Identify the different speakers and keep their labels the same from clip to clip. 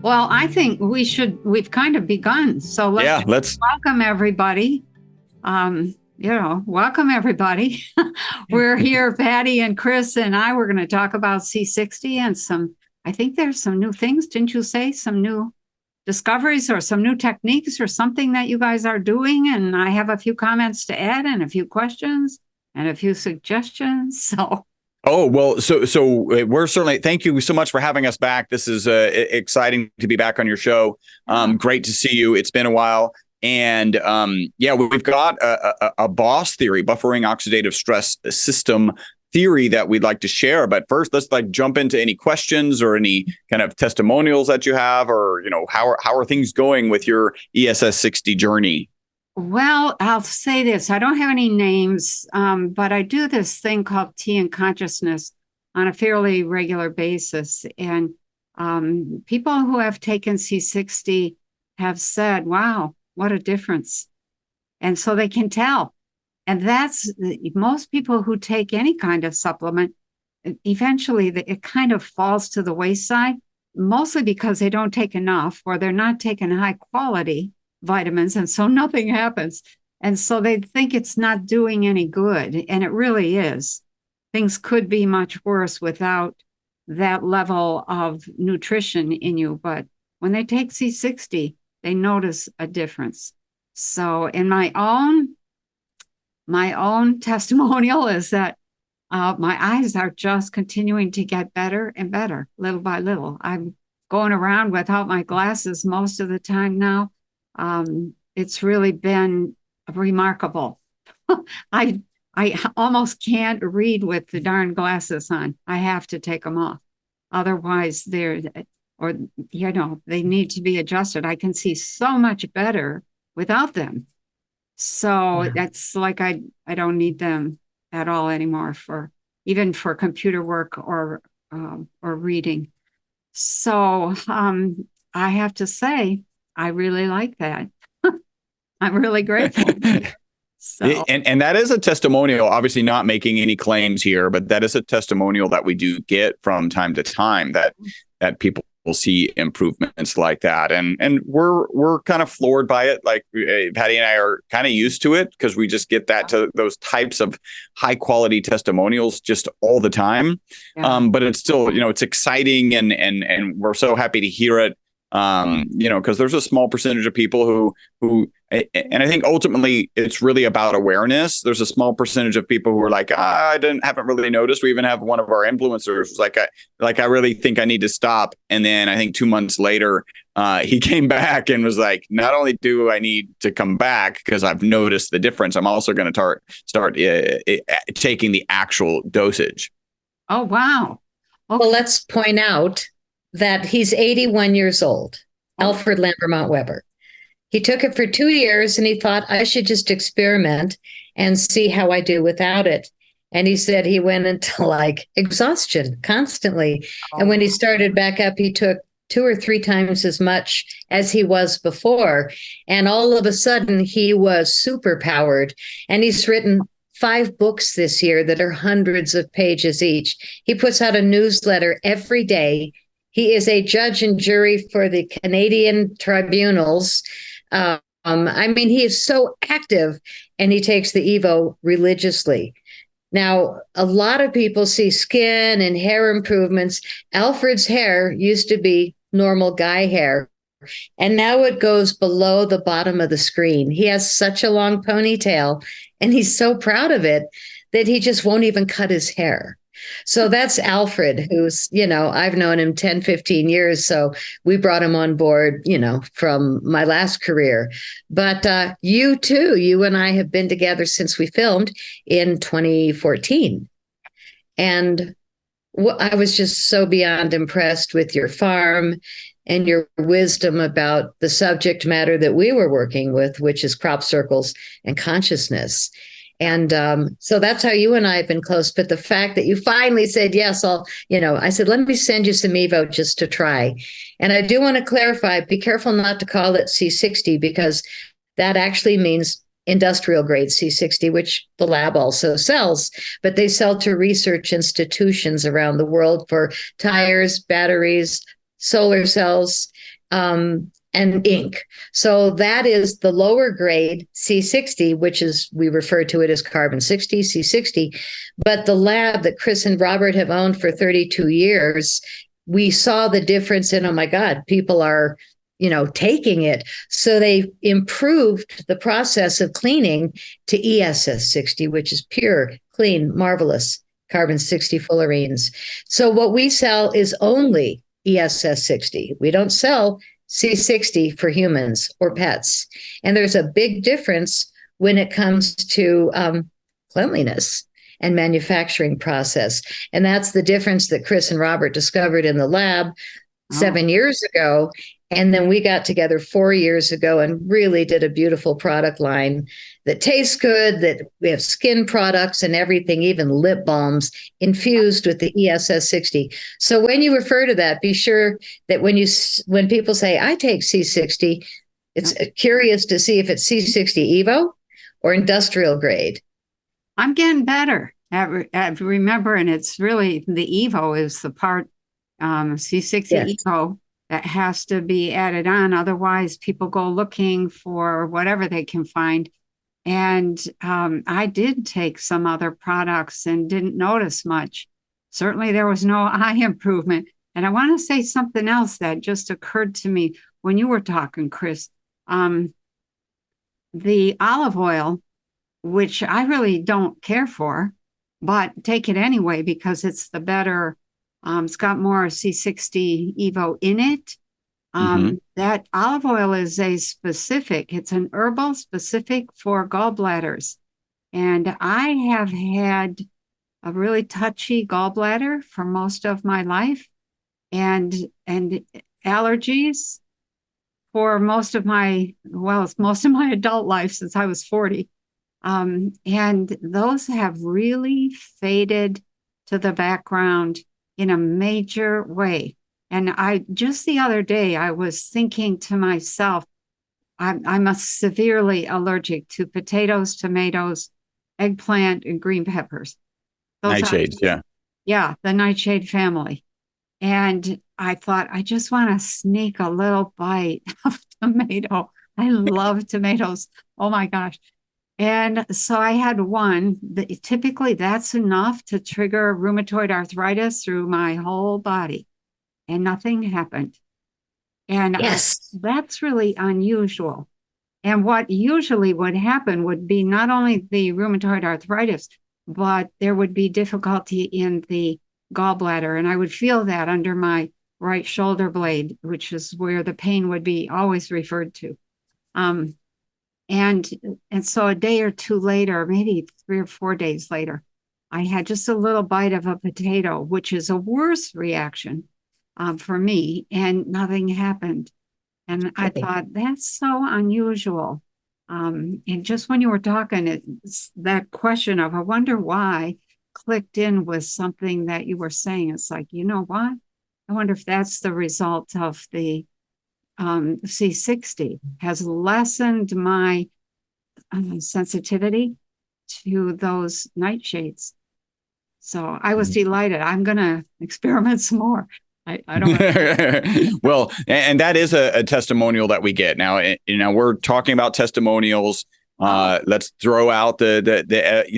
Speaker 1: Well, I think we've kind of begun. So let's welcome everybody. Welcome everybody. We're here, Patty and Chris and I, we're going to talk about C60 and I think there's some new things. Didn't you say some new discoveries or some new techniques or something that you guys are doing? And I have a few comments to add and a few questions and a few suggestions. So we're certainly, thank you so much for having us back. This is exciting to be back on your show. Great to see you. It's been a while. And we've got a BOSS theory, buffering oxidative stress system theory that we'd like to share. But first, let's jump into any questions or any kind of testimonials that you have, or, how are things going with your ESS 60 journey? Well, I'll say this. I don't have any names, but I do this thing called Tea and Consciousness on a fairly regular basis. And people who have taken C60 have said, wow, what a difference. And so they can tell. And that's most people who take any kind of supplement, eventually it kind of falls to the wayside, mostly because they don't take enough or they're not taking high quality vitamins, and so nothing happens. And so they think it's not doing any good, and it really is. Things could be much worse without that level of nutrition in you. But when they take C60, they notice a difference. So in my own testimonial is that my eyes are just continuing to get better and better, little by little. I'm going around without my glasses most of the time now. It's really been remarkable. I almost can't read with the darn glasses on. I have to take them off. Otherwise, they need to be adjusted. I can see so much better without them. So that's like I don't need them at all anymore even for computer work or reading. So I have to say, I really like that. I'm really grateful. So.
Speaker 2: And that is a testimonial, obviously not making any claims here, but that is a testimonial that we do get from time to time that people will see improvements like that. And we're kind of floored by it. Like Patty and I are kind of used to it because we just get those types of high quality testimonials just all the time. Yeah. But it's still, it's exciting and we're so happy to hear it. Because there's a small percentage of people who, and I think ultimately it's really about awareness. There's a small percentage of people who are like, I haven't really noticed. We even have one of our influencers like I really think I need to stop. And then I think 2 months later, he came back and was like, not only do I need to come back because I've noticed the difference, I'm also going to start taking the actual dosage.
Speaker 1: Oh, wow.
Speaker 3: Okay. Well, let's point out that he's 81 years old, Alfred Lambert Weber. He took it for 2 years and he thought I should just experiment and see how I do without it. And he said he went into exhaustion constantly. And when he started back up, he took 2 or 3 times as much as he was before. And all of a sudden he was super powered. And he's written 5 books this year that are hundreds of pages each. He puts out a newsletter every day. He is a judge and jury for the Canadian tribunals. He is so active, and he takes the Evo religiously. Now, a lot of people see skin and hair improvements. Alfred's hair used to be normal guy hair, and now it goes below the bottom of the screen. He has such a long ponytail, and he's so proud of it that he just won't even cut his hair. So that's Alfred, who's, I've known him 10, 15 years. So we brought him on board, from my last career. But you too, you and I have been together since we filmed in 2014. And I was just so beyond impressed with your farm and your wisdom about the subject matter that we were working with, which is crop circles and consciousness. And so that's how you and I have been close. But the fact that you finally said, yes, I said, let me send you some Evo just to try. And I do want to clarify, be careful not to call it C60, because that actually means industrial grade C60, which the lab also sells, but they sell to research institutions around the world for tires, batteries, solar cells, and ink. So that is the lower grade C60, which is, we refer to it as carbon 60, C60. But the lab that Chris and Robert have owned for 32 years, we saw the difference in, oh my God, people are, taking it. So they improved the process of cleaning to ESS 60, which is pure, clean, marvelous carbon 60 fullerenes. So what we sell is only ESS 60. We don't sell C60 for humans or pets. And there's a big difference when it comes to cleanliness and manufacturing process. And that's the difference that Chris and Robert discovered in the lab 7 years ago. And then we got together 4 years ago and really did a beautiful product line that tastes good, that we have skin products and everything, even lip balms infused with the ESS 60. So when you refer to that, be sure that when people say, I take C60, it's curious to see if it's C60 Evo or industrial grade.
Speaker 4: I'm getting better at remembering it's really the Evo is the part, C60
Speaker 3: Yes.
Speaker 4: Evo that has to be added on. Otherwise, people go looking for whatever they can find. And I did take some other products and didn't notice much. Certainly, there was no eye improvement. And I want to say something else that just occurred to me when you were talking, Chris. The olive oil, which I really don't care for, but take it anyway because it's the better. It's got more C60 Evo in it. That olive oil is it's an herbal specific for gallbladders. And I have had a really touchy gallbladder for most of my life and allergies for most of my adult life since I was 40. And those have really faded to the background in a major way. And just the other day, I was thinking to myself, I'm severely allergic to potatoes, tomatoes, eggplant, and green peppers.
Speaker 2: Nightshades, yeah.
Speaker 4: Yeah, the nightshade family. And I thought, I just want to sneak a little bite of tomato. I love tomatoes. Oh my gosh. And so I had one. Typically, that's enough to trigger rheumatoid arthritis through my whole body. And nothing happened. And
Speaker 3: yes,
Speaker 4: that's really unusual. And what usually would happen would be not only the rheumatoid arthritis, but there would be difficulty in the gallbladder. And I would feel that under my right shoulder blade, which is where the pain would be always referred to. And so a day or two later, maybe 3 or 4 days later, I had just a little bite of a potato, which is a worse reaction for me, and nothing happened. And I thought, that's so unusual. And just when you were talking, it's that question of, I wonder why, clicked in with something that you were saying. It's like, you know what? I wonder if that's the result of the C60 has lessened my sensitivity to those nightshades. So I was delighted. I'm going to experiment some more. I don't.
Speaker 2: Well, and that is a testimonial that we get now. We're talking about testimonials. Let's throw out the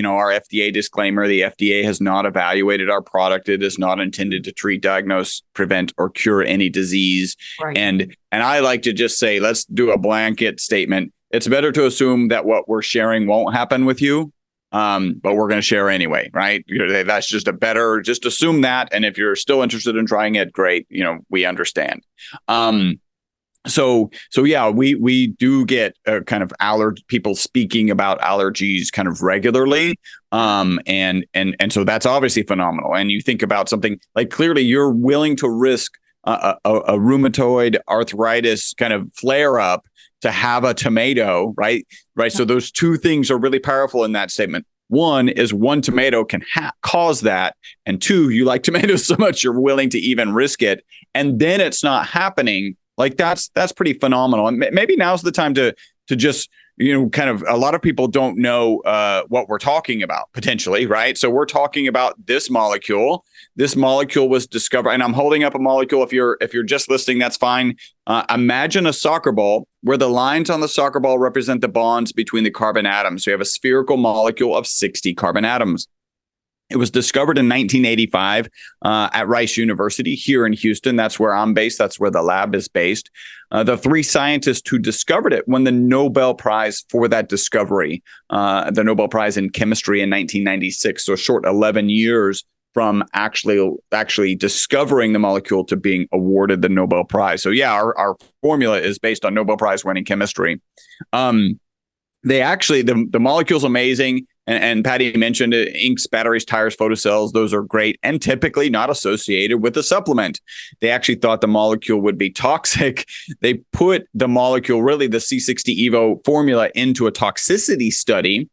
Speaker 2: our FDA disclaimer. The FDA has not evaluated our product. It is not intended to treat, diagnose, prevent, or cure any disease.
Speaker 4: Right.
Speaker 2: And I like to just say, let's do a blanket statement. It's better to assume that what we're sharing won't happen with you, but we're going to share anyway, right? That's just just assume that. And if you're still interested in trying it, great. We understand. So yeah, we do get kind of people speaking about allergies kind of regularly. And so that's obviously phenomenal. And you think about something like, clearly you're willing to risk a rheumatoid arthritis kind of flare up to have a tomato, right? So those two things are really powerful in that statement. One is one tomato can cause that. And two, you like tomatoes so much, you're willing to even risk it. And then it's not happening. Like that's pretty phenomenal. And maybe now's the time to just, kind of, a lot of people don't know what we're talking about potentially, right? So we're talking about this molecule
Speaker 1: this molecule was discovered, and I'm holding up a molecule. If you're just listening, that's fine. Imagine a soccer ball where the lines on the soccer ball represent the bonds between the carbon atoms. So you have a spherical molecule of 60 carbon atoms. It was discovered in 1985 at Rice University here in Houston. That's where I'm based. That's where the lab is based. The three scientists who discovered it won the Nobel Prize for that discovery, the Nobel Prize in chemistry in 1996. So a short 11 years from actually discovering the molecule to being awarded the Nobel Prize. So yeah, our formula is based on Nobel Prize winning chemistry. They actually, the molecule's amazing. And Patty mentioned it, inks, batteries, tires, photocells. Those are great and typically not associated with a supplement. They actually thought the molecule would be toxic. They put the molecule, really the C60 Evo formula, into a toxicity study.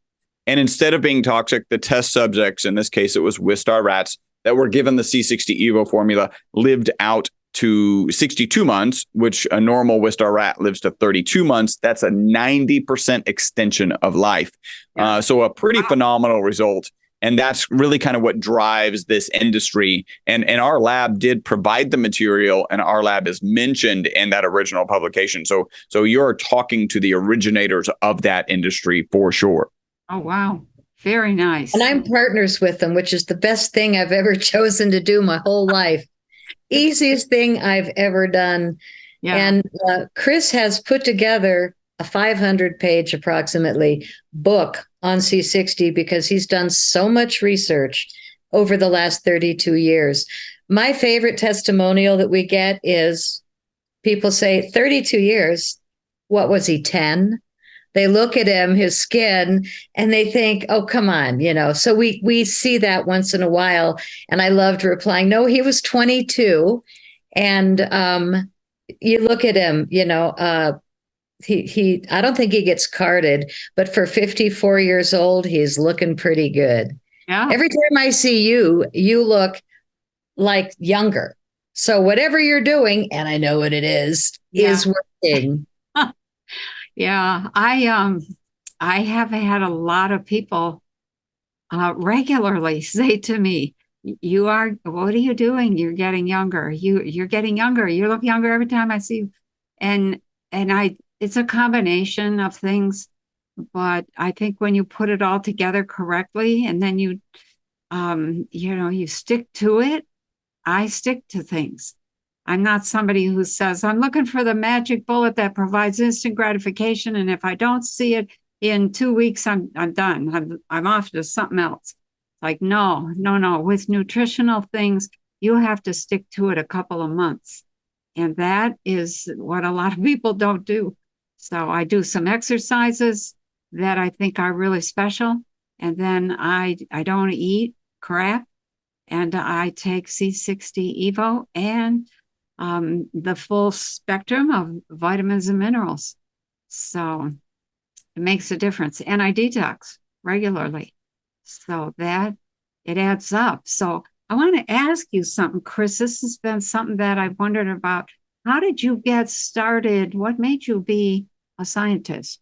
Speaker 1: And instead of being toxic, the test subjects, in this case, it was Wistar rats that were given the C60 Evo formula, lived out to 62 months, which a normal Wistar rat lives to 32 months. That's a 90% extension of life. Yeah. So a pretty phenomenal result. And that's really kind of what drives this industry. And our lab did provide the material, and our lab is mentioned in that original publication. So you're talking to the originators of that industry for sure.
Speaker 4: Oh, wow. Very nice.
Speaker 3: And I'm partners with them, which is the best thing I've ever chosen to do my whole life. Easiest thing I've ever done. Yeah. And Chris has put together a 500-page approximately book on C60 because he's done so much research over the last 32 years. My favorite testimonial that we get is people say, 32 years, what was he, 10? They look at him, his skin, and they think, oh, come on, So we see that once in a while. And I loved replying, no, he was 22. And you look at him, he I don't think he gets carded, but for 54 years old, he's looking pretty good. Yeah. Every time I see you, you look like younger. So whatever you're doing, and I know what it is working.
Speaker 4: Yeah, I have had a lot of people regularly say to me, what are you doing? You're getting younger. You're getting younger. You look younger every time I see you. And it's a combination of things, but I think when you put it all together correctly and then you stick to it, I stick to things. I'm not somebody who says, I'm looking for the magic bullet that provides instant gratification. And if I don't see it in 2 weeks, I'm done. I'm off to something else. Like, no. With nutritional things, you have to stick to it a couple of months. And that is what a lot of people don't do. So I do some exercises that I think are really special. And then I don't eat crap. And I take C60 Evo and the full spectrum of vitamins and minerals. So it makes a difference. And I detox regularly. So that it adds up. So I want to ask you something, Chris. This has been something that I've wondered about. How did you get started? What made you be a scientist?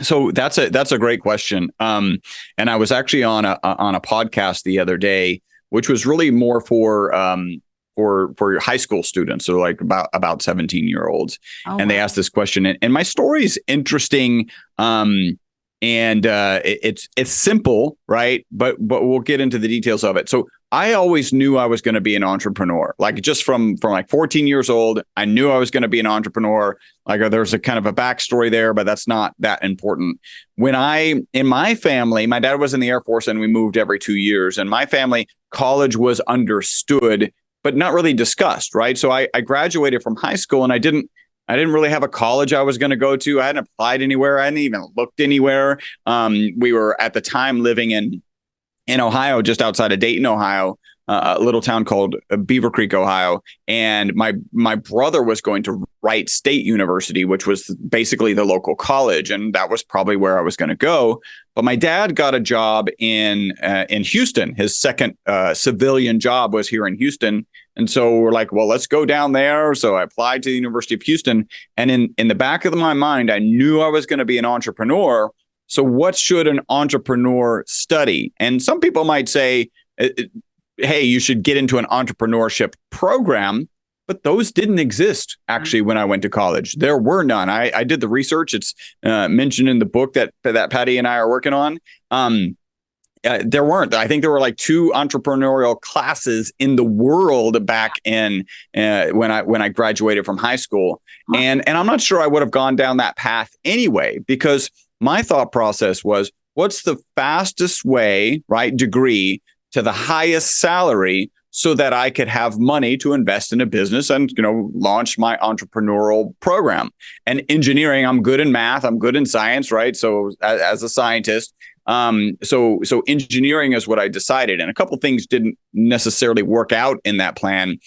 Speaker 1: So that's a great question. And I was actually on a podcast the other day, which was really more for your high school students, so like about 17-year-olds. And they asked this question, and my story is interesting. It's simple, right? But we'll get into the details of it. So I always knew I was going to be an entrepreneur. Like just from like 14 years old, I knew I was going to be an entrepreneur. Like there's a kind of a backstory there, but that's not that important. In my family, my dad was in the Air Force and we moved every 2 years. And my family, college was understood, but not really discussed, right? So I graduated from high school and I didn't really have a college I was going to go to. I hadn't applied anywhere. I hadn't even looked anywhere. We were at the time living in Ohio, just outside of Dayton, Ohio, a little town called Beaver Creek, Ohio. And my brother was going to Wright State University, which was basically the local college. And that was probably where I was going to go. But my dad got a job in Houston. His second civilian job was here in Houston. And so we're like, well, let's go down there. So I applied to the University of Houston. And in the back of my mind, I knew I was going to be an entrepreneur. So what should an entrepreneur study? And some people might say, hey, you should get into an entrepreneurship program. But those didn't exist actually when I went to college. There were none. I did the research. It's mentioned in the book that Patty and I are working on. There weren't. I think there were like 2 entrepreneurial classes in the world back in when I graduated from high school. And I'm not sure I would have gone down that path anyway, because my thought process was, what's the fastest way, right, degree to the highest salary, so that I could have money to invest in a business and, launch my entrepreneurial program. And engineering, I'm good in math, I'm good in science, right? So as a scientist, so engineering is what I decided. And a couple of things didn't necessarily work out in that plan.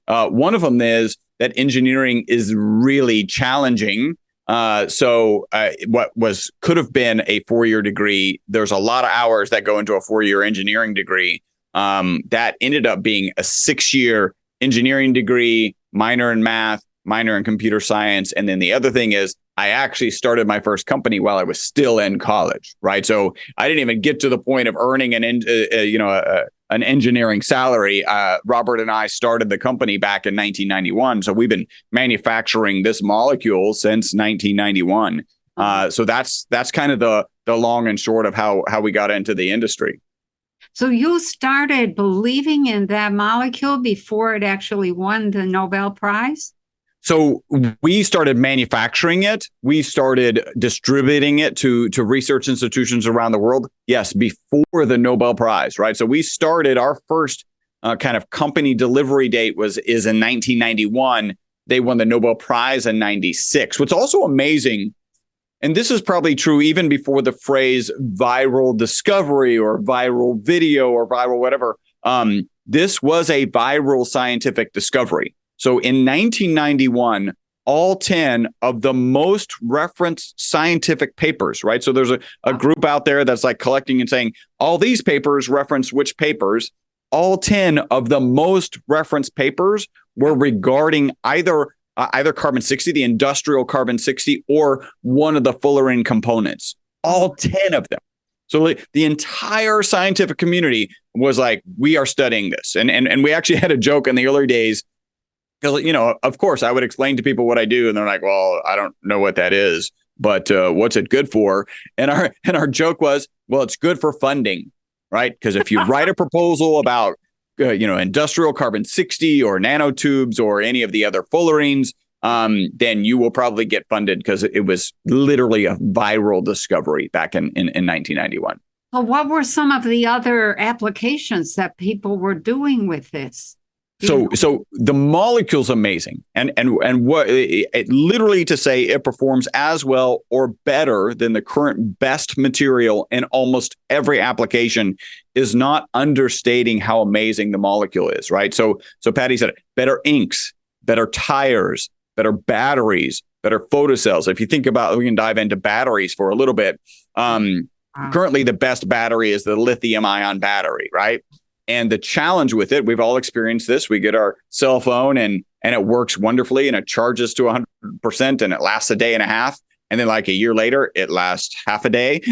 Speaker 1: One of them is that engineering is really challenging. So what could have been a 4-year degree, there's a lot of hours that go into a 4-year engineering degree. That ended up being a 6-year engineering degree, minor in math, minor in computer science. And then the other thing is, I actually started my first company while I was still in college, right? So I didn't even get to the point of earning an engineering salary. Robert and I started the company back in 1991. So we've been manufacturing this molecule since 1991. So that's kind of the long and short of how we got into the industry.
Speaker 4: So you started believing in that molecule before it actually won the Nobel Prize?
Speaker 1: So we started manufacturing it. We started distributing it to research institutions around the world. Yes, before the Nobel Prize, right? So we started our first kind of company delivery date is in 1991. They won the Nobel Prize in 96. What's also amazing, and this is probably true even before the phrase viral discovery or viral video or viral whatever, this was a viral scientific discovery. So in 1991, all 10 of the most referenced scientific papers, right? So there's a group out there that's like collecting and saying, all these papers reference which papers. All 10 of the most referenced papers were regarding either carbon-60, the industrial carbon-60, or one of the fullerene components. All 10 of them. So the entire scientific community was like, we are studying this. And we actually had a joke in the early days, because, of course, I would explain to people what I do, and they're like, well, I don't know what that is, but what's it good for? And our joke was, well, it's good for funding, right? Because if you write a proposal about industrial carbon-60 or nanotubes or any of the other fullerenes, then you will probably get funded, because it was literally a viral discovery back in 1991.
Speaker 4: Well, what were some of the other applications that people were doing with this?
Speaker 1: So the molecule's amazing, and what it literally to say it performs as well or better than the current best material in almost every application is not understating how amazing the molecule is, right? So Patty said, better inks, better tires, better batteries, better photocells. If you think about, we can dive into batteries for a little bit. Currently, the best battery is the lithium-ion battery, right? And the challenge with it, we've all experienced this. We get our cell phone and it works wonderfully, and it charges to 100%, and it lasts a day and a half. And then like a year later, it lasts half a day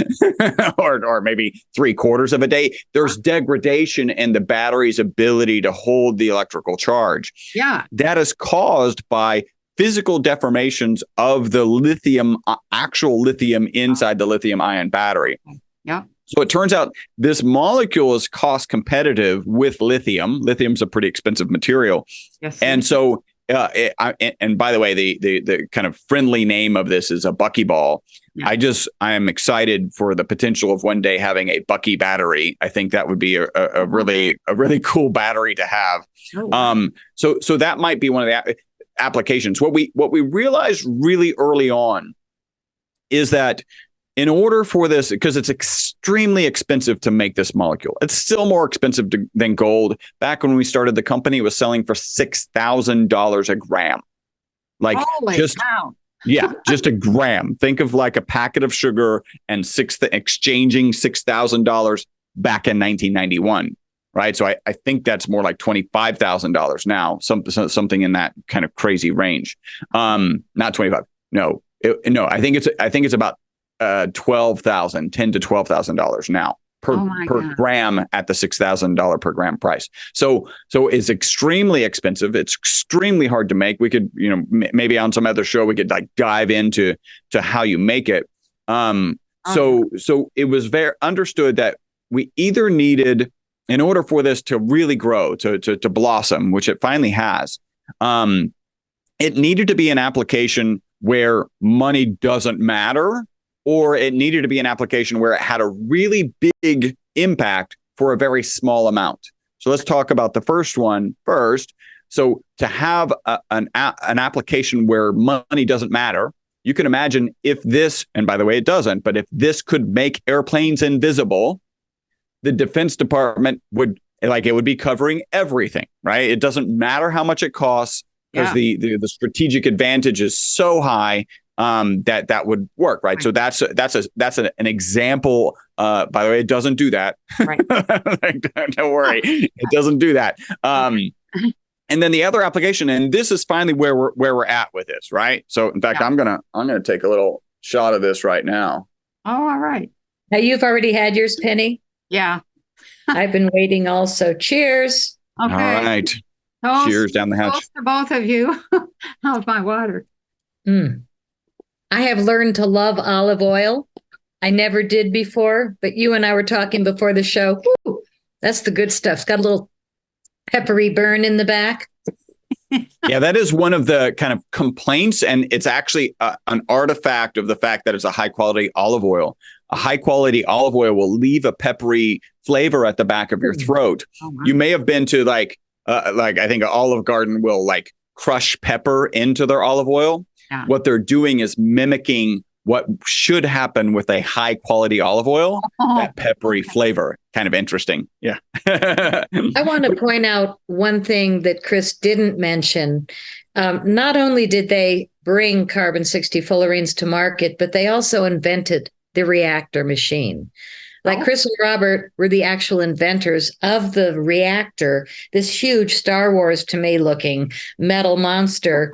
Speaker 1: or maybe 3/4 of a day. There's degradation in the battery's ability to hold the electrical charge.
Speaker 4: Yeah.
Speaker 1: That is caused by physical deformations of the actual lithium inside the lithium-ion battery.
Speaker 4: Yeah.
Speaker 1: So it turns out this molecule is cost competitive with lithium. Lithium's a pretty expensive material.
Speaker 4: Yes.
Speaker 1: And so, and by the way, the kind of friendly name of this is a buckyball. Yeah. I am excited for the potential of one day having a Bucky battery. I think that would be a really cool battery to have. Oh, wow. So that might be one of the applications. What we realized really early on is that in order for this, because it's extremely expensive to make this molecule, it's still more expensive than gold. Back when we started the company, it was selling for $6,000 a gram. Like,
Speaker 4: holy cow.
Speaker 1: Yeah, just a gram. Think of like a packet of sugar and exchanging $6,000 back in 1991, right? So I think that's more like $25,000 now, something in that kind of crazy range. Not 25. No, I think it's about $10,000 to $12,000 now.
Speaker 2: per gram at the $6,000 per gram price. So it's extremely expensive. It's extremely hard to make. We could, maybe on some other show, we could like dive into how you make it. So it was very understood that we either needed, in order for this to really grow, to blossom, which it finally has, it needed to be an application where money doesn't matter, or it needed to be an application where it had a really big impact for a very small amount. So let's talk about the first one first. So to have an application where money doesn't matter, you can imagine if this, and by the way, it doesn't, but if this could make airplanes invisible, the Defense Department would be covering everything, right? It doesn't matter how much it costs, because the strategic advantage is so high that would work, right? So that's an example. By the way, it doesn't do that. Right. Don't worry, it doesn't do that. And then the other application, and this is finally where we're at with this, right? So in fact, I'm gonna take a little shot of this right now.
Speaker 4: Oh, all right.
Speaker 3: Now you've already had yours, Penny.
Speaker 4: Yeah.
Speaker 3: I've been waiting also. Cheers.
Speaker 4: Okay.
Speaker 2: All right. Cheers down the hatch.
Speaker 4: Toast to both of you. How's my water?
Speaker 3: I have learned to love olive oil. I never did before, but you and I were talking before the show. Woo, that's the good stuff. It's got a little peppery burn in the back.
Speaker 2: Yeah, that is one of the kind of complaints, and it's actually an artifact of the fact that it's a high quality olive oil. A high quality olive oil will leave a peppery flavor at the back of your throat. Oh, wow. You may have been to like I think an Olive Garden will like crush pepper into their olive oil. Yeah. What they're doing is mimicking what should happen with a high quality olive oil, that peppery flavor. Kind of interesting. Yeah.
Speaker 3: I want to point out one thing that Chris didn't mention. Not only did they bring carbon-60 fullerenes to market, but they also invented the reactor machine. Like Chris and Robert were the actual inventors of the reactor. This huge Star Wars to me looking metal monster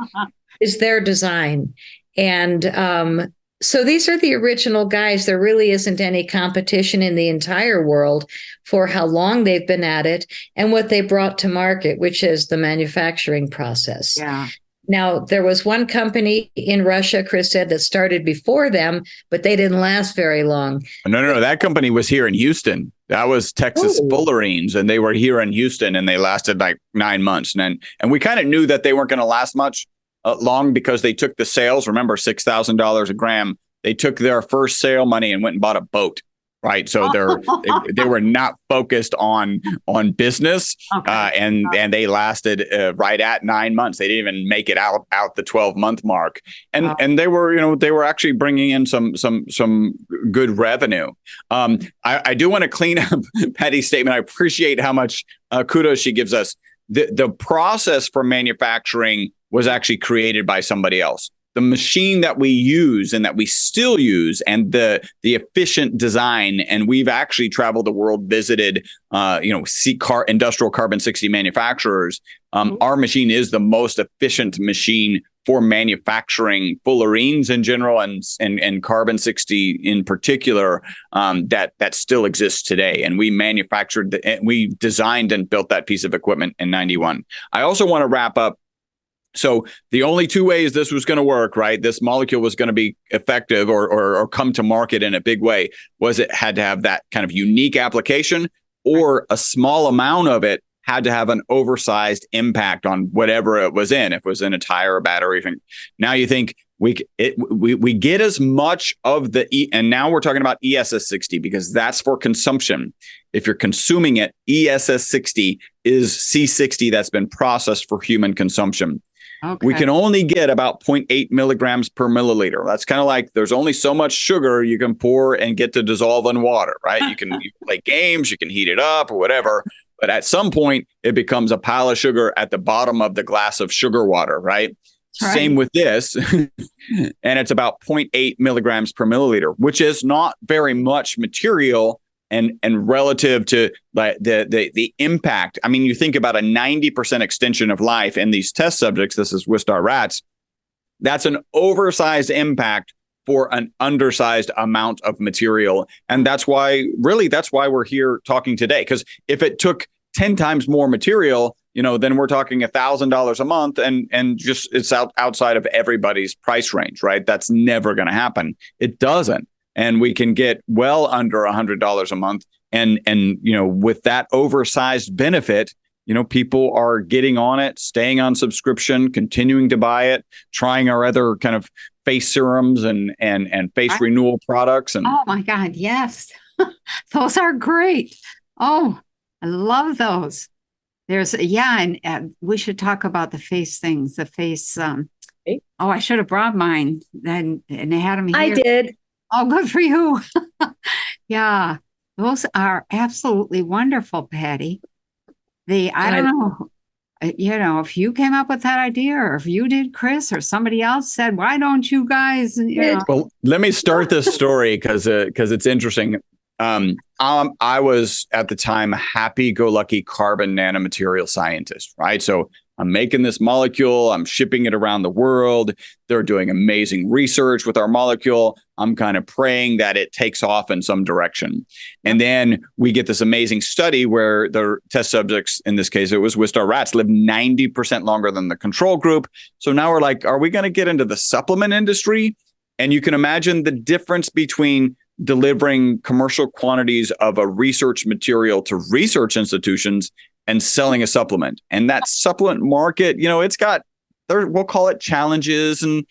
Speaker 3: is their design. And so these are the original guys. There really isn't any competition in the entire world for how long they've been at it and what they brought to market, which is the manufacturing process. Yeah. Now, there was one company in Russia, Chris said, that started before them, but they didn't last very long.
Speaker 2: No. That company was here in Houston. That was Texas Fullerenes, and they were here in Houston, and they lasted like 9 months. And we kind of knew that they weren't going to last much long because they took the sales. Remember, $6,000 a gram. They took their first sale money and went and bought a boat. Right. So they were not focused on business. Okay. And they lasted right at 9 months. They didn't even make it out the 12-month mark. And they were actually bringing in some good revenue. I do want to clean up Patty's statement. I appreciate how much kudos she gives us. The process for manufacturing was actually created by somebody else. The machine that we use and that we still use, and the efficient design, and we've actually traveled the world, visited, industrial carbon-60 manufacturers. Our machine is the most efficient machine for manufacturing fullerenes in general and carbon-60 in particular, that still exists today. And we designed and built that piece of equipment in 91. I also want to wrap up. So the only two ways this was going to work, right? This molecule was going to be effective or come to market in a big way, was it had to have that kind of unique application, or a small amount of it had to have an oversized impact on whatever it was in. If it was in a tire or battery. Now you think we get as much of and now we're talking about ESS 60 because that's for consumption. If you're consuming it, ESS 60 is C60 that's been processed for human consumption. Okay. We can only get about 0.8 milligrams per milliliter. That's kind of like there's only so much sugar you can pour and get to dissolve in water, right? You can play games, you can heat it up or whatever. But at some point, it becomes a pile of sugar at the bottom of the glass of sugar water, right? Same with this. And it's about 0.8 milligrams per milliliter, which is not very much material. And relative to the impact, I mean, you think about a 90% extension of life in these test subjects. This is Wistar rats. That's an oversized impact
Speaker 1: for an undersized amount of material. And that's why we're here talking today. Because if it took 10 times more material, then we're talking $1,000 a month, and just it's outside of everybody's price range, right? That's never going to happen. It doesn't. And we can get well under $100 a month. And with that oversized benefit, people are getting on it, staying on subscription, continuing to buy it, trying our other kind of face serums and face renewal products. And
Speaker 4: oh my God, yes. Those are great. Oh, I love those. And we should talk about the face things, the face. I should have brought mine then and had them here.
Speaker 3: I did.
Speaker 4: Oh, good for you. Yeah, those are absolutely wonderful, Patty. I don't know, if you came up with that idea or if you did, Chris, or somebody else said, why don't you guys,
Speaker 1: Well, let me start this story because it's interesting. I was at the time a happy-go-lucky carbon nanomaterial scientist, right? So I'm making this molecule, I'm shipping it around the world. They're doing amazing research with our molecule. I'm kind of praying that it takes off in some direction. And then we get this amazing study where the test subjects, in this case, it was Wistar rats, live 90% longer than the control group. So now we're like, are we going to get into the supplement industry? And you can imagine the difference between delivering commercial quantities of a research material to research institutions and selling a supplement. And that supplement market, it's got, we'll call it challenges, and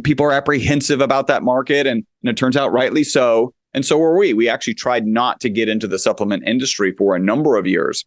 Speaker 1: people are apprehensive about that market. And it turns out rightly so. And so were we. We actually tried not to get into the supplement industry for a number of years.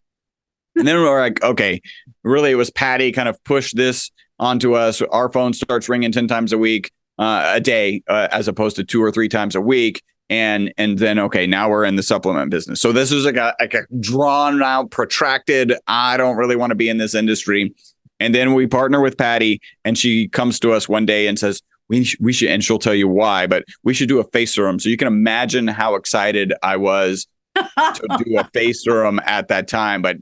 Speaker 1: And then we're like, okay, really, it was Patty kind of pushed this onto us. Our phone starts ringing 10 times a day, as opposed to 2 or 3 times a week. And then, okay, now we're in the supplement business. So this is like a drawn out, protracted, I don't really want to be in this industry. And then we partner with Patty, and she comes to us one day and says, we should, and she'll tell you why, but we should do a face serum. So you can imagine how excited I was to do a face serum at that time. But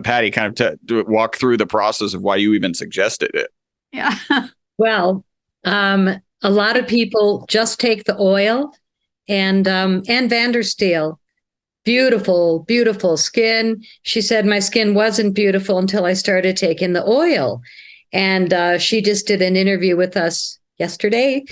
Speaker 1: Patty, kind of to walk through the process of why you even suggested it.
Speaker 4: Yeah.
Speaker 3: Well, a lot of people just take the oil. And Vandersteel, beautiful, beautiful skin. She said my skin wasn't beautiful until I started taking the oil. And she just did an interview with us yesterday.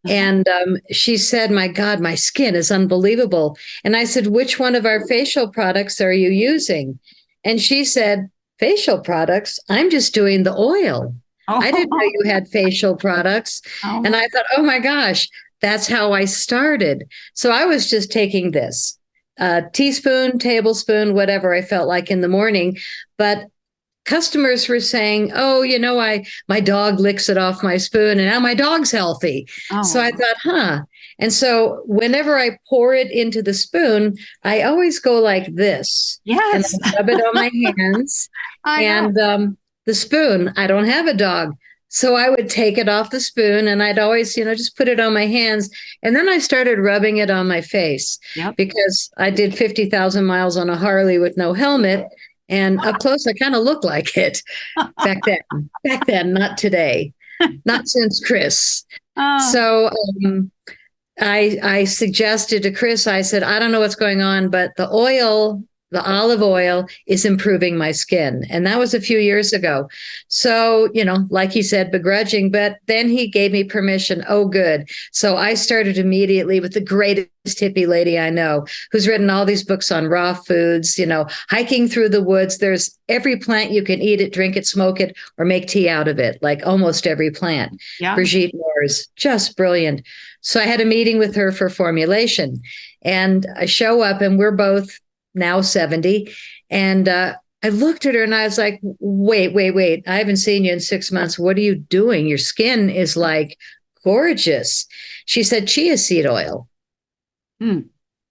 Speaker 3: And she said, my God, my skin is unbelievable. And I said, which one of our facial products are you using? And she said, facial products? I'm just doing the oil. I didn't know you had facial products. And I thought, oh my gosh. That's how I started. So I was just taking this teaspoon, tablespoon, whatever I felt like in the morning. But customers were saying, oh, my dog licks it off my spoon and now my dog's healthy. So I thought, And so whenever I pour it into the spoon, I always go like this.
Speaker 4: Yes.
Speaker 3: And I rub it on my hands. And the spoon, I don't have a dog. So I would take it off the spoon and I'd always, just put it on my hands. And then I started rubbing it on my face because I did 50,000 miles on a Harley with no helmet. And up close, I kind of looked like it back then, not today, not since Chris. So I suggested to Chris, I said, I don't know what's going on, but the olive oil is improving my skin. And that was a few years ago. So, like he said, begrudging, but then he gave me permission. Oh, good. So I started immediately with the greatest hippie lady I know, who's written all these books on raw foods, hiking through the woods. There's every plant you can eat it, drink it, smoke it, or make tea out of it, like almost every plant. Yeah. Brigitte Moores, just brilliant. So I had a meeting with her for formulation, and I show up and we're both now 70. And I looked at her and I was like, wait. I haven't seen you in 6 months. What are you doing? Your skin is like gorgeous. She said, chia seed oil.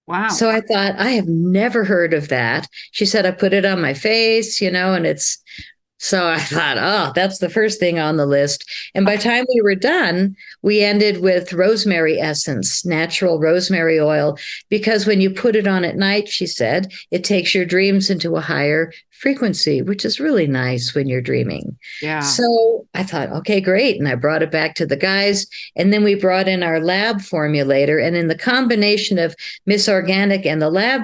Speaker 4: Wow.
Speaker 3: So I thought, I have never heard of that. She said, I put it on my face, and it's So I thought, oh, that's the first thing on the list. And by the time we were done, we ended with rosemary essence, natural rosemary oil, because when you put it on at night, she said, it takes your dreams into a higher frequency, which is really nice when you're dreaming.
Speaker 4: Yeah.
Speaker 3: So I thought, okay, great. And I brought it back to the guys. And then we brought in our lab formulator. And in the combination of Miss Organic and the lab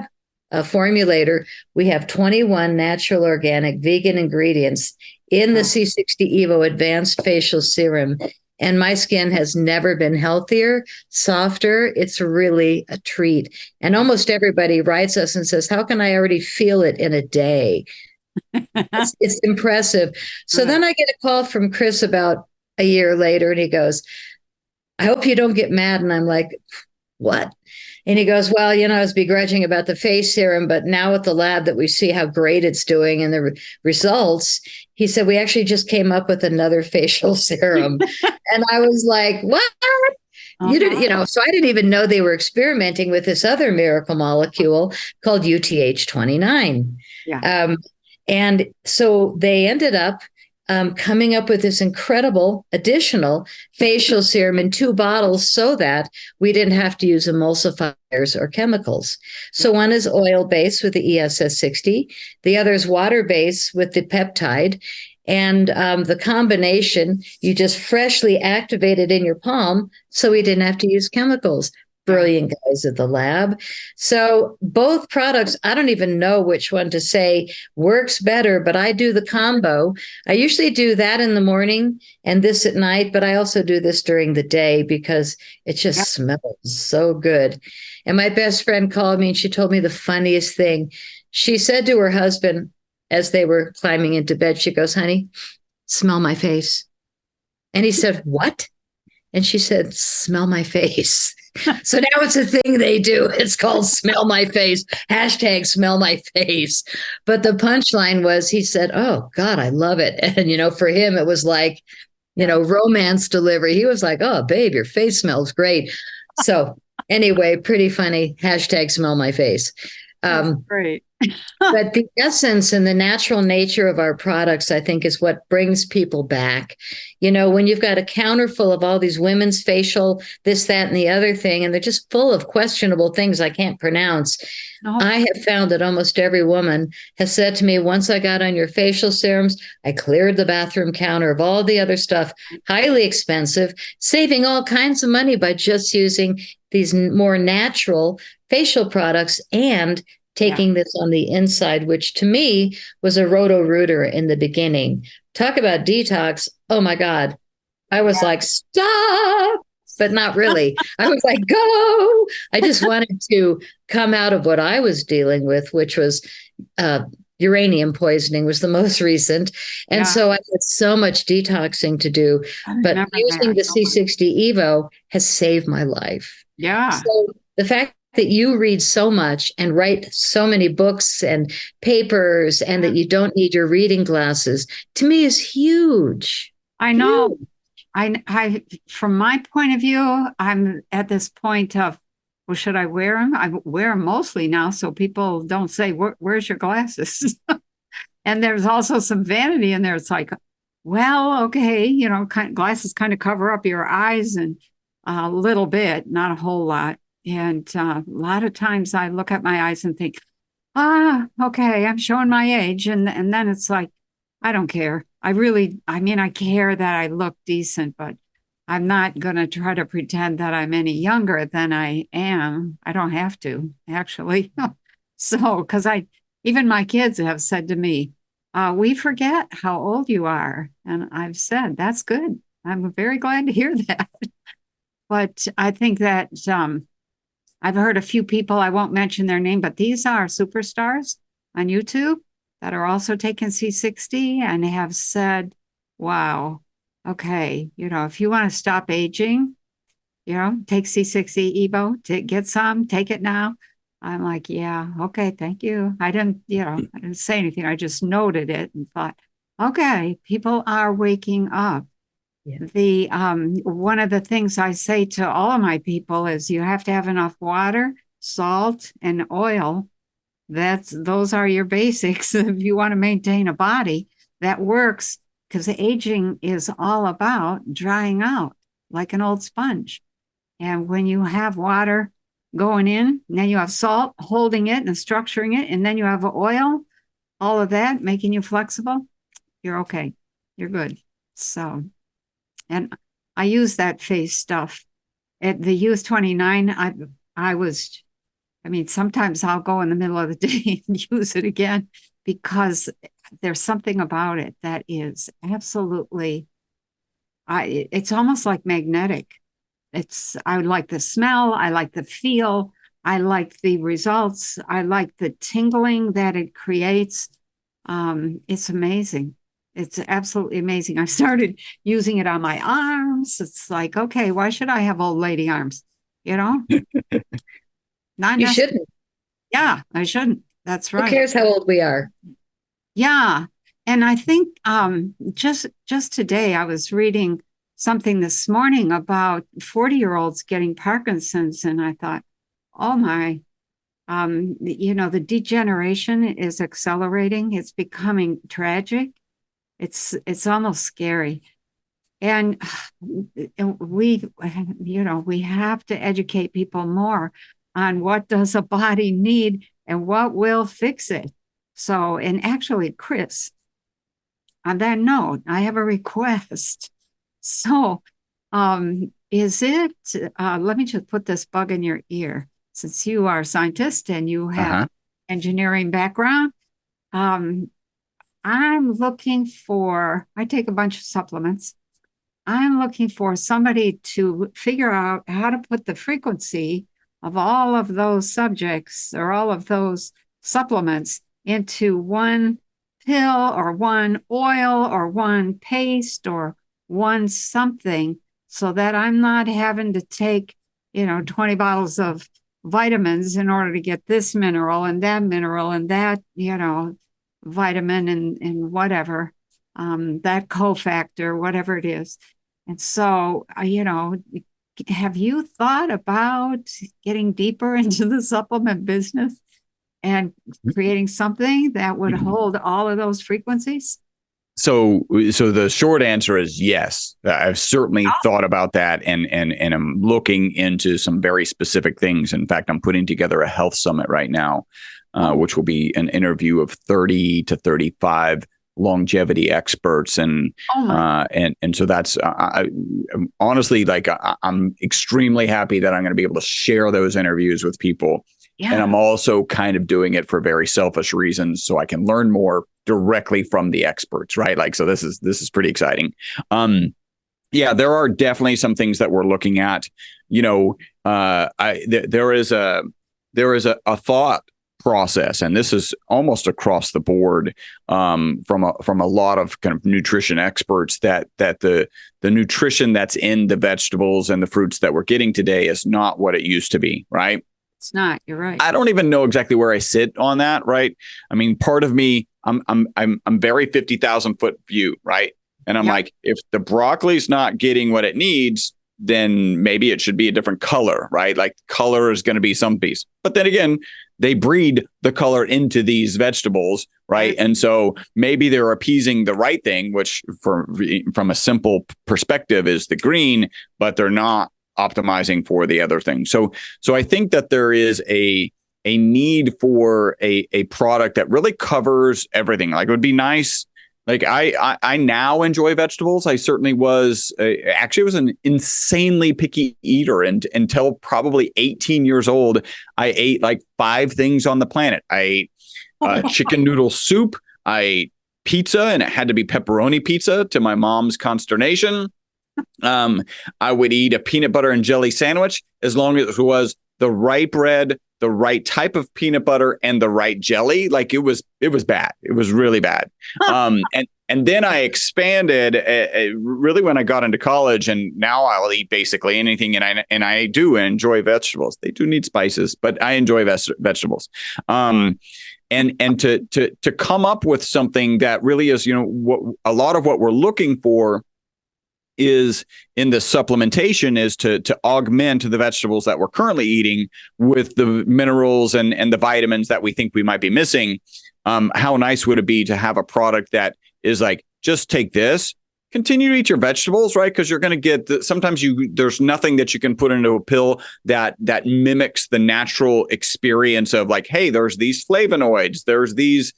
Speaker 3: formulator, we have 21 natural, organic, vegan ingredients in the C60 Evo Advanced Facial Serum. And my skin has never been healthier, softer. It's really a treat. And almost everybody writes us and says, how can I already feel it in a day? It's impressive. So then I get a call from Chris about a year later, and he goes, I hope you don't get mad. And I'm like, what? And he goes, well, I was begrudging about the face serum, but now with the lab that we see how great it's doing and the results, he said, we actually just came up with another facial serum. And I was like, what? You didn't, so I didn't even know they were experimenting with this other miracle molecule called UTH29.
Speaker 4: Yeah.
Speaker 3: And so they ended up coming up with this incredible additional facial serum in 2 bottles so that we didn't have to use emulsifiers or chemicals. So one is oil-based with the ESS60, the other is water-based with the peptide, and the combination, you just freshly activate it in your palm so we didn't have to use chemicals. Brilliant guys at the lab. So both products, I don't even know which one to say works better, but I do the combo. I usually do that in the morning and this at night, but I also do this during the day because it just smells so good. And my best friend called me and she told me the funniest thing. She said to her husband as they were climbing into bed, she goes, honey, smell my face. And he said, what? And she said, smell my face. So now it's a thing they do. It's called smell my face, hashtag smell my face. But the punchline was, he said, oh God, I love it. And, for him, it was like, romance delivery. He was like, oh, babe, your face smells great. So anyway, pretty funny. Hashtag smell my face.
Speaker 4: Great.
Speaker 3: But the essence and the natural nature of our products, I think, is what brings people back. When you've got a counter full of all these women's facial, this, that, and the other thing, and they're just full of questionable things I can't pronounce. Oh. I have found that almost every woman has said to me, once I got on your facial serums, I cleared the bathroom counter of all the other stuff, highly expensive, saving all kinds of money by just using these more natural facial products and taking this on the inside, which to me was a roto-rooter in the beginning. Talk about detox. Oh my God. I was like, stop, but not really. I was like, go. I just wanted to come out of what I was dealing with, which was uranium poisoning was the most recent. And so I had so much detoxing to do, but using the C60 Evo has saved my life.
Speaker 4: Yeah.
Speaker 3: So the fact that you read so much and write so many books and papers and that you don't need your reading glasses, to me is huge.
Speaker 4: I know. Huge. I from my point of view, I'm at this point of, well, should I wear them? I wear them mostly now so people don't say, where's your glasses? And there's also some vanity in there. It's like, well, okay, glasses kind of cover up your eyes and a little bit, not a whole lot. And a lot of times I look at my eyes and think, okay, I'm showing my age. And then it's like, I don't care. I care that I look decent, but I'm not going to try to pretend that I'm any younger than I am. I don't have to, actually. So, because even my kids have said to me, we forget how old you are. And I've said, that's good. I'm very glad to hear that. But I think that I've heard a few people, I won't mention their name, but these are superstars on YouTube that are also taking C60 and have said, wow, okay, if you want to stop aging, take C60 Evo, get some, take it now. I'm like, yeah, okay, thank you. I didn't say anything. I just noted it and thought, okay, people are waking up. Yeah. One of the things I say to all of my people is you have to have enough water, salt, and oil. Those are your basics if you want to maintain a body. that works because aging is all about drying out like an old sponge. And when you have water going in, and then you have salt holding it and structuring it, and then you have oil, all of that making you flexible, you're okay. You're good. So, and I use that face stuff at the Youth 29. I mean, sometimes I'll go in the middle of the day and use it again because there's something about it that is absolutely, it's almost like magnetic. I like the smell. I like the feel. I like the results. I like the tingling that it creates. It's amazing. It's absolutely amazing. I started using it on my arms. It's like, okay, why should I have old lady arms? You know?
Speaker 3: You shouldn't.
Speaker 4: Yeah, I shouldn't. That's right.
Speaker 3: Who cares how old we are?
Speaker 4: Yeah. And I think just today I was reading something this morning about 40-year-olds getting Parkinson's, and I thought, oh my, the degeneration is accelerating. It's becoming tragic. It's almost scary. And we have to educate people more on what does a body need and what will fix it. So, and actually, Chris, on that note, I have a request. So, is it, let me just put this bug in your ear, since you are a scientist and you have engineering background. I'm looking for, I take a bunch of supplements. I'm looking for somebody to figure out how to put the frequency of all of those subjects or all of those supplements into one pill or one oil or one paste or one something, so that I'm not having to take, 20 bottles of vitamins in order to get this mineral and that, vitamin and whatever, that cofactor, whatever it is. And so, have you thought about getting deeper into the supplement business and creating something that would hold all of those frequencies?
Speaker 1: So the short answer is yes. I've certainly thought about that, and I'm looking into some very specific things. In fact, I'm putting together a health summit right now, which will be an interview of 30 to 35 longevity experts, and so that's honestly, like, I'm extremely happy that I'm going to be able to share those interviews with people. Yeah. And I'm also kind of doing it for very selfish reasons, so I can learn more directly from the experts, right? Like, so this is pretty exciting. Yeah, there are definitely some things that we're looking at. There is a thought process, and this is almost across the board, from a lot of kind of nutrition experts, that the nutrition that's in the vegetables and the fruits that we're getting today is not what it used to be, right?
Speaker 4: It's not. You're right.
Speaker 1: I don't even know exactly where I sit on that, right? I mean, part of me, I'm very 50,000 foot view, right? And I'm like, if the broccoli's not getting what it needs, then maybe it should be a different color, right? Like, color is going to be some piece. But then again, they breed the color into these vegetables, right? And so maybe they're appeasing the right thing, which from a simple perspective is the green, but they're not optimizing for the other thing. So I think that there is a need for a product that really covers everything. Like, it would be nice. Like, I now enjoy vegetables. I certainly was. Actually, I was an insanely picky eater, and until probably 18 years old, I ate like 5 things on the planet. I ate chicken noodle soup. I ate pizza, and it had to be pepperoni pizza, to my mom's consternation. I would eat a peanut butter and jelly sandwich as long as it was the right bread, the right type of peanut butter, and the right jelly. Like, it was bad. It was really bad. And then I expanded really when I got into college, and now I'll eat basically anything. And I do enjoy vegetables. They do need spices, but I enjoy vegetables. And to come up with something that really is, what a lot of what we're looking for is in the supplementation is to augment the vegetables that we're currently eating with the minerals and the vitamins that we think we might be missing. How nice would it be to have a product that is like, just take this, continue to eat your vegetables, right? Because you're going to get sometimes there's nothing that you can put into a pill that mimics the natural experience of like, hey, there's these flavonoids, there's this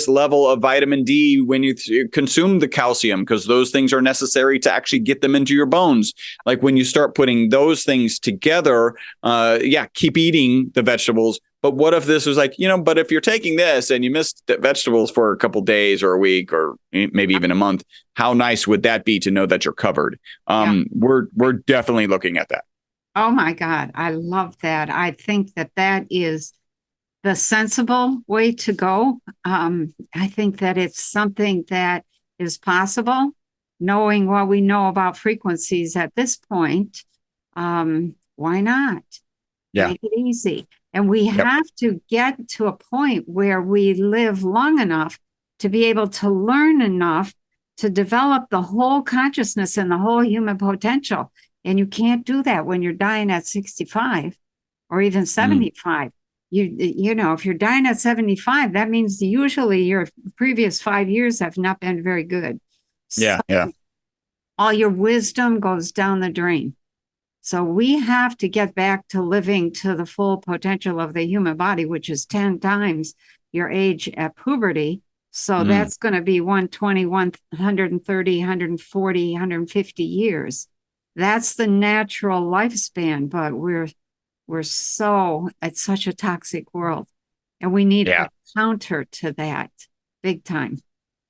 Speaker 1: level of vitamin D when you consume the calcium, because those things are necessary to actually get them into your bones. Like when you start putting those things together, keep eating the vegetables. But what if this was like, but if you're taking this and you missed the vegetables for a couple days or a week or maybe even a month, how nice would that be to know that you're covered? We're definitely looking at that.
Speaker 4: Oh my God. I love that. I think that is the sensible way to go. I think that it's something that is possible, knowing what we know about frequencies at this point. Why not?
Speaker 1: Yeah.
Speaker 4: Make it easy. And we have to get to a point where we live long enough to be able to learn enough to develop the whole consciousness and the whole human potential. And you can't do that when you're dying at 65 or even 75. You know, if you're dying at 75, that means usually your previous 5 years have not been very good.
Speaker 1: Yeah,
Speaker 4: so all your wisdom goes down the drain. So we have to get back to living to the full potential of the human body, which is 10 times your age at puberty. So that's going to be 120, 130, 140, 150 years. That's the natural lifespan, but it's such a toxic world, and we need a counter to that big time.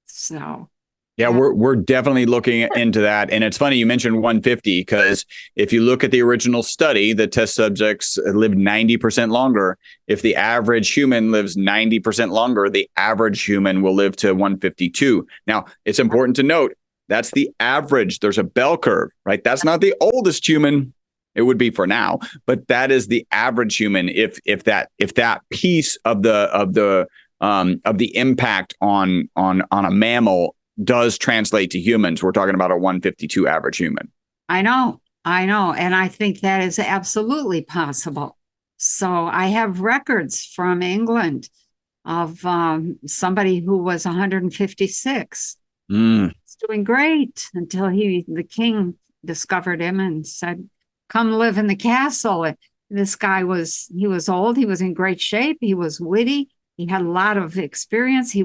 Speaker 4: So
Speaker 1: we're definitely looking into that. And it's funny you mentioned 150, because if you look at the original study, the test subjects lived 90% longer. If the average human lives 90% longer, the average human will live to 152. Now, it's important to note that's the average. There's a bell curve, right? That's not the oldest human. It would be for now, but that is the average human. If that piece of the impact on a mammal does translate to humans, we're talking about a 152 average human.
Speaker 4: I know. And I think that is absolutely possible. So I have records from England of somebody who was 156. He's doing great until the king discovered him and said, come live in the castle. And this guy was old. He was in great shape. He was witty. He had a lot of experience. He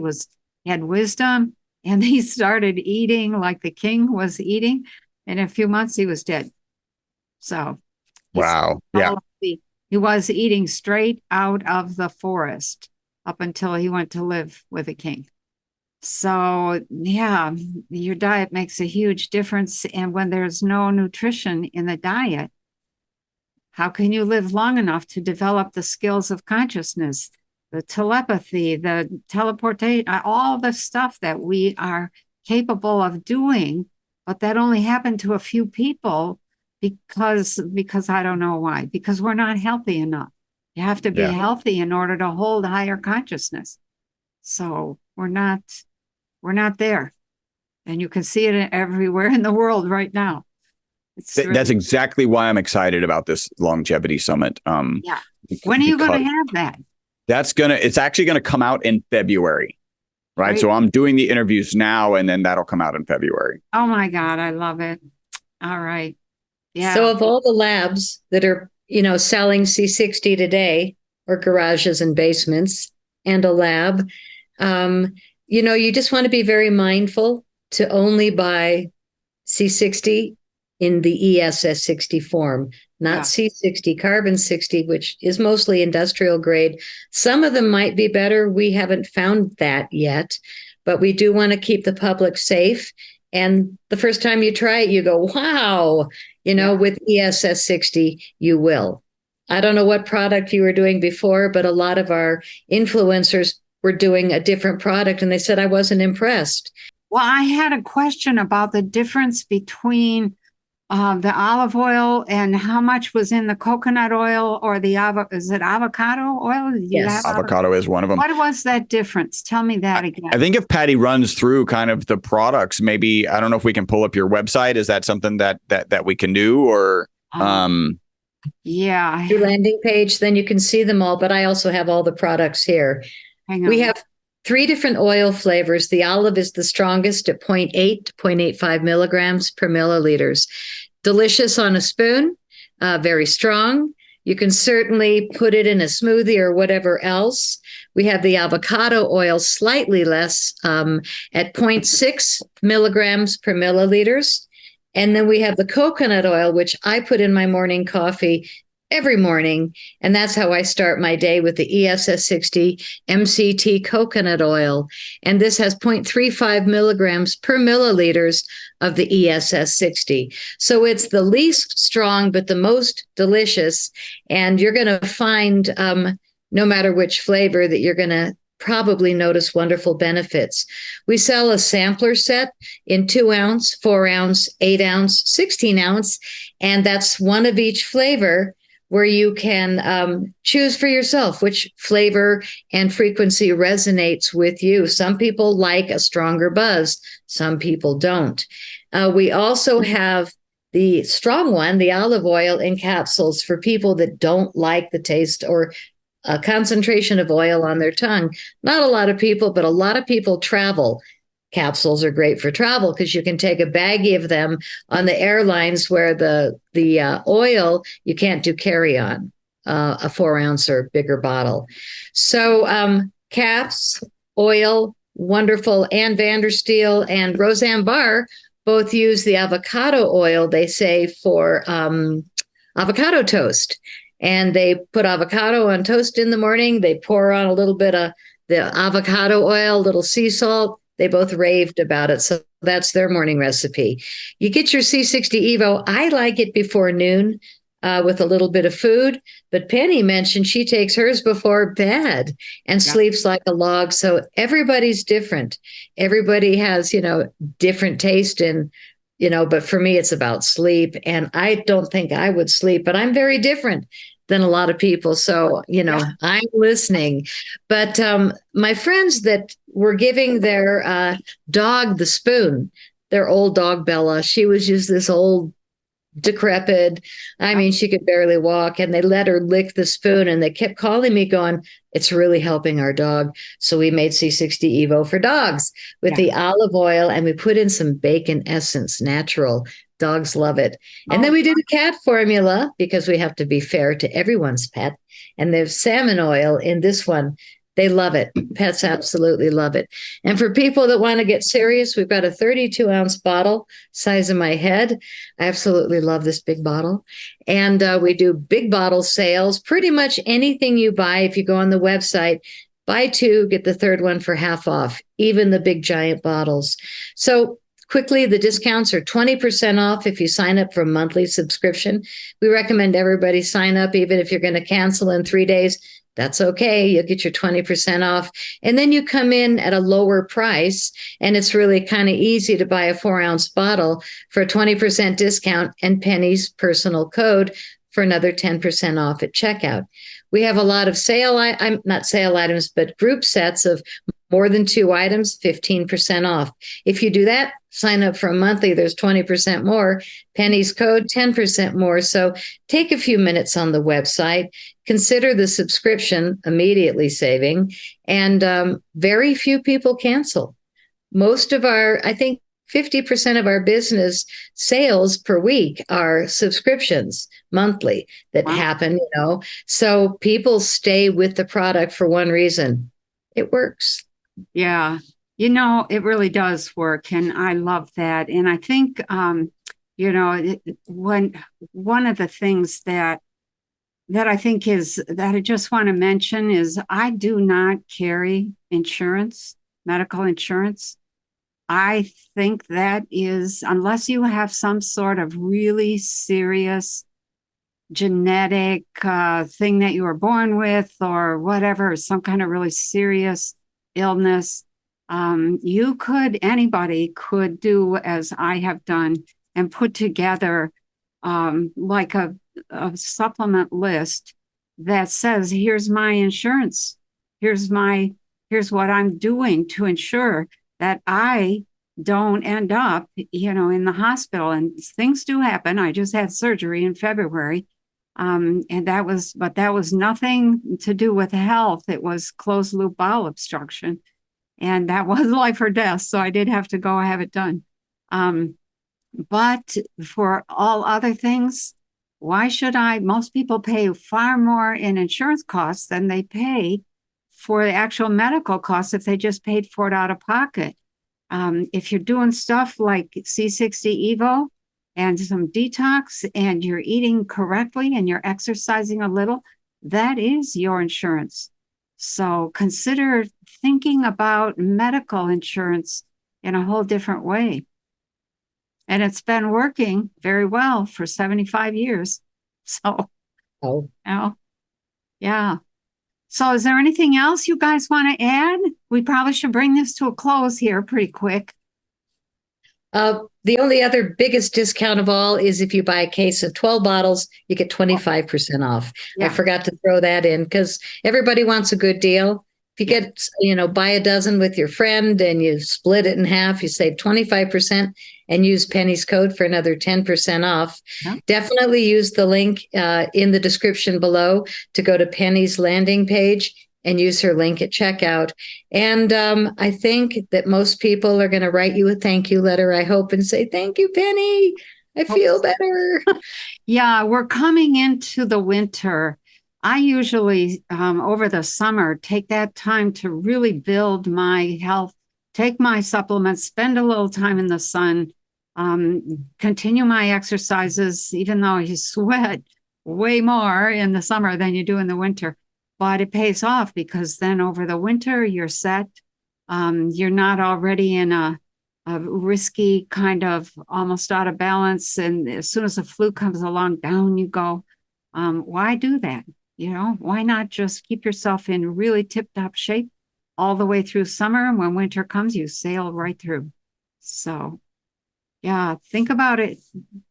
Speaker 4: had wisdom. And he started eating like the king was eating. In a few months, he was dead. So,
Speaker 1: wow. Yeah.
Speaker 4: He was eating straight out of the forest up until he went to live with a king. So, your diet makes a huge difference. And when there's no nutrition in the diet, how can you live long enough to develop the skills of consciousness, the telepathy, the teleportation, all the stuff that we are capable of doing, but that only happened to a few people because I don't know why, because we're not healthy enough. You have to be healthy in order to hold higher consciousness. So we're not there. And you can see it everywhere in the world right now.
Speaker 1: That's exactly why I'm excited about this longevity summit.
Speaker 4: When are you going to have that?
Speaker 1: It's actually going to come out in February, right? So I'm doing the interviews now, and then that'll come out in February.
Speaker 4: Oh my God, I love it. All right. Yeah.
Speaker 3: So of all the labs that are, selling C60 today, or garages and basements and a lab, you just want to be very mindful to only buy C60 in the ESS 60 form, not C60 carbon 60, which is mostly industrial grade. Some of them might be better. We haven't found that yet, but we do want to keep the public safe. And the first time you try it, you go, wow, with ESS 60, you will. I don't know what product you were doing before, but a lot of our influencers were doing a different product, and they said I wasn't impressed.
Speaker 4: Well, I had a question about the difference between the olive oil and how much was in the coconut oil or is it avocado oil?
Speaker 3: Yes,
Speaker 1: avocado is one of them.
Speaker 4: What was that difference? Tell me that again.
Speaker 1: I think if Patty runs through kind of the products, maybe, I don't know if we can pull up your website. Is that something that we can do, or?
Speaker 3: Your landing page, then you can see them all. But I also have all the products here. We have 3 different oil flavors. The olive is the strongest at 0.8 to 0.85 milligrams per milliliters. Delicious on a spoon, very strong. You can certainly put it in a smoothie or whatever else. We have the avocado oil, slightly less, at 0.6 milligrams per milliliters. And then we have the coconut oil, which I put in my morning coffee every morning. And that's how I start my day, with the ESS 60 MCT coconut oil. And this has 0.35 milligrams per milliliters of the ESS 60. So it's the least strong, but the most delicious. And you're going to find, no matter which flavor, that you're going to probably notice wonderful benefits. We sell a sampler set in 2 ounce, 4 ounce, 8 ounce, 16 ounce, and that's one of each flavor, where you can choose for yourself which flavor and frequency resonates with you. Some people like a stronger buzz, some people don't. We also have the strong one, the olive oil in capsules, for people that don't like the taste or a concentration of oil on their tongue. Not a lot of people, but a lot of people travel. Capsules are great for travel because you can take a baggie of them on the airlines, where the oil you can't do carry on, a 4 ounce or bigger bottle. So caps, oil, wonderful. Ann Vandersteel and Roseanne Barr both use the avocado oil, they say, for avocado toast. And they put avocado on toast in the morning. They pour on a little bit of the avocado oil, a little sea salt. They both raved about it. So that's their morning recipe. You get your C60 Evo. I like it before noon with a little bit of food. But Penny mentioned she takes hers before bed and sleeps like a log. So everybody's different. Everybody has, different taste in, but for me, it's about sleep. And I don't think I would sleep, but I'm very different than a lot of people. So, I'm listening. But my friends that were giving their dog the spoon, their old dog, Bella, she was just this old, decrepit. I mean, she could barely walk, and they let her lick the spoon, and they kept calling me going, it's really helping our dog. So we made C60 Evo for dogs with the olive oil, and we put in some bacon essence, natural. Dogs love it. And then we did a cat formula, because we have to be fair to everyone's pet. And there's salmon oil in this one. They love it. Pets absolutely love it. And for people that want to get serious, we've got a 32-ounce bottle, size of my head. I absolutely love this big bottle. And we do big bottle sales. Pretty much anything you buy, if you go on the website, buy 2, get the 3rd one for half off, even the big giant bottles. So quickly, the discounts are 20% off if you sign up for a monthly subscription. We recommend everybody sign up, even if you're going to cancel in 3 days. That's okay. You'll get your 20% off. And then you come in at a lower price. And it's really kind of easy to buy a 4-ounce bottle for a 20% discount and Penny's personal code for another 10% off at checkout. We have a lot of not sale items, but group sets of more than 2 items, 15% off. If you do that, sign up for a monthly, there's 20% more. Penny's code, 10% more. So take a few minutes on the website, consider the subscription, immediately saving, and very few people cancel. Most of I think 50% of our business sales per week are subscriptions monthly that happen, So people stay with the product for one reason. It works.
Speaker 4: Yeah. It really does work. And I love that. And I think, when one of the things that I think that I just want to mention is I do not carry insurance, medical insurance. I think that is, unless you have some sort of really serious genetic thing that you were born with or whatever, some kind of really serious illness, anybody could do as I have done and put together like a supplement list that says, here's my insurance. Here's what I'm doing to ensure that I don't end up, in the hospital. And things do happen. I just had surgery in February. And that was nothing to do with health. It was closed loop bowel obstruction. and that was life or death. So I did have to go have it done. But for all other things, why should I? Most people pay far more in insurance costs than they pay for the actual medical costs if they just paid for it out of pocket. If you're doing stuff like C60 Evo and some detox and you're eating correctly and you're exercising a little, that is your insurance. So consider thinking about medical insurance in a whole different way. And it's been working very well for 75 years. So, yeah. So is there anything else you guys want to add? We probably should bring this to a close here pretty quick.
Speaker 3: The only other biggest discount of all is if you buy a case of 12 bottles, you get 25% off. Yeah. I forgot to throw that in because everybody wants a good deal. If you get, buy a dozen with your friend and you split it in half, you save 25% and use Penny's code for another 10% off. Yeah. Definitely use the link in the description below to go to Penny's landing page and use her link at checkout. And I think that most people are going to write you a thank you letter, I hope, and say, thank you, Penny. I feel better.
Speaker 4: Yeah, we're coming into the winter. I usually, over the summer, take that time to really build my health, take my supplements, spend a little time in the sun, continue my exercises, even though you sweat way more in the summer than you do in the winter. But it pays off because then over the winter, you're set. You're not already in a risky kind of almost out of balance. And as soon as the flu comes along, down you go. Why do that? Why not just keep yourself in really tip-top shape all the way through summer? And when winter comes, you sail right through. So, yeah, think about it.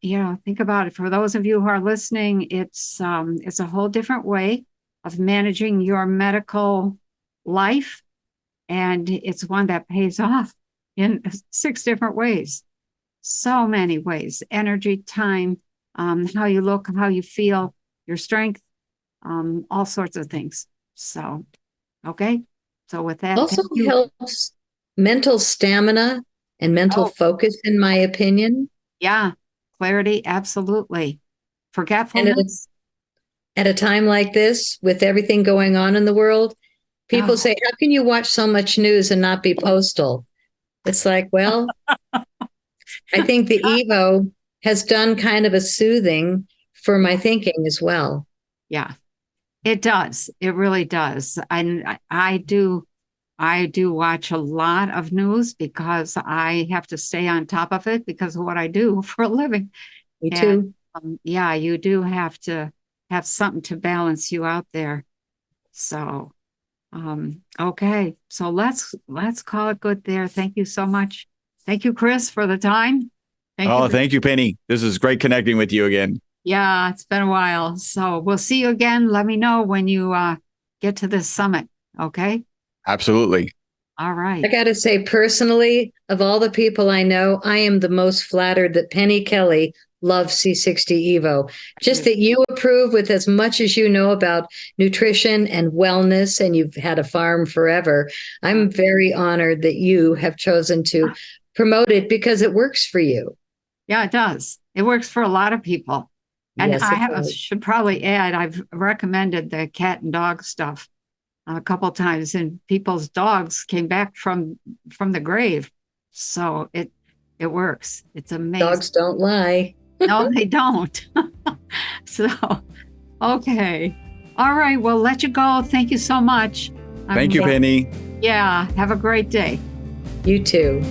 Speaker 4: Think about it. For those of you who are listening, it's a whole different way of managing your medical life. And it's one that pays off in 6 different ways. So many ways: energy, time, how you look, how you feel, your strength, all sorts of things. So, okay. So with that,
Speaker 3: also helps mental stamina and mental focus, in my opinion.
Speaker 4: Yeah. Clarity. Absolutely. Forgetfulness.
Speaker 3: At a time like this, with everything going on in the world, people say, how can you watch so much news and not be postal? It's like, well, I think the Evo has done kind of a soothing for my thinking as well.
Speaker 4: Yeah, it does. It really does. I do watch a lot of news because I have to stay on top of it because of what I do for a living.
Speaker 3: Me too.
Speaker 4: Yeah, you do have to have something to balance you out there. So, okay. So let's call it good there. Thank you so much. Thank you, Chris, for the time.
Speaker 2: Thank you, Penny. This is great connecting with you again.
Speaker 4: Yeah, it's been a while. So we'll see you again. Let me know when you get to this summit. Okay.
Speaker 2: Absolutely.
Speaker 4: All right.
Speaker 3: I got to say, personally, of all the people I know, I am the most flattered that Penny Kelly loves C60 Evo. Just that you approve with as much as you know about nutrition and wellness, and you've had a farm forever. I'm very honored that you have chosen to promote it because it works for you.
Speaker 4: Yeah, it does. It works for a lot of people. And yes, should probably add, I've recommended the cat and dog stuff a couple of times, and people's dogs came back from the grave. So it works. It's amazing.
Speaker 3: Dogs don't lie.
Speaker 4: No, they don't. So, okay. All right. We'll let you go. Thank you so much.
Speaker 2: Thank you, Penny.
Speaker 4: Yeah. Have a great day.
Speaker 3: You too.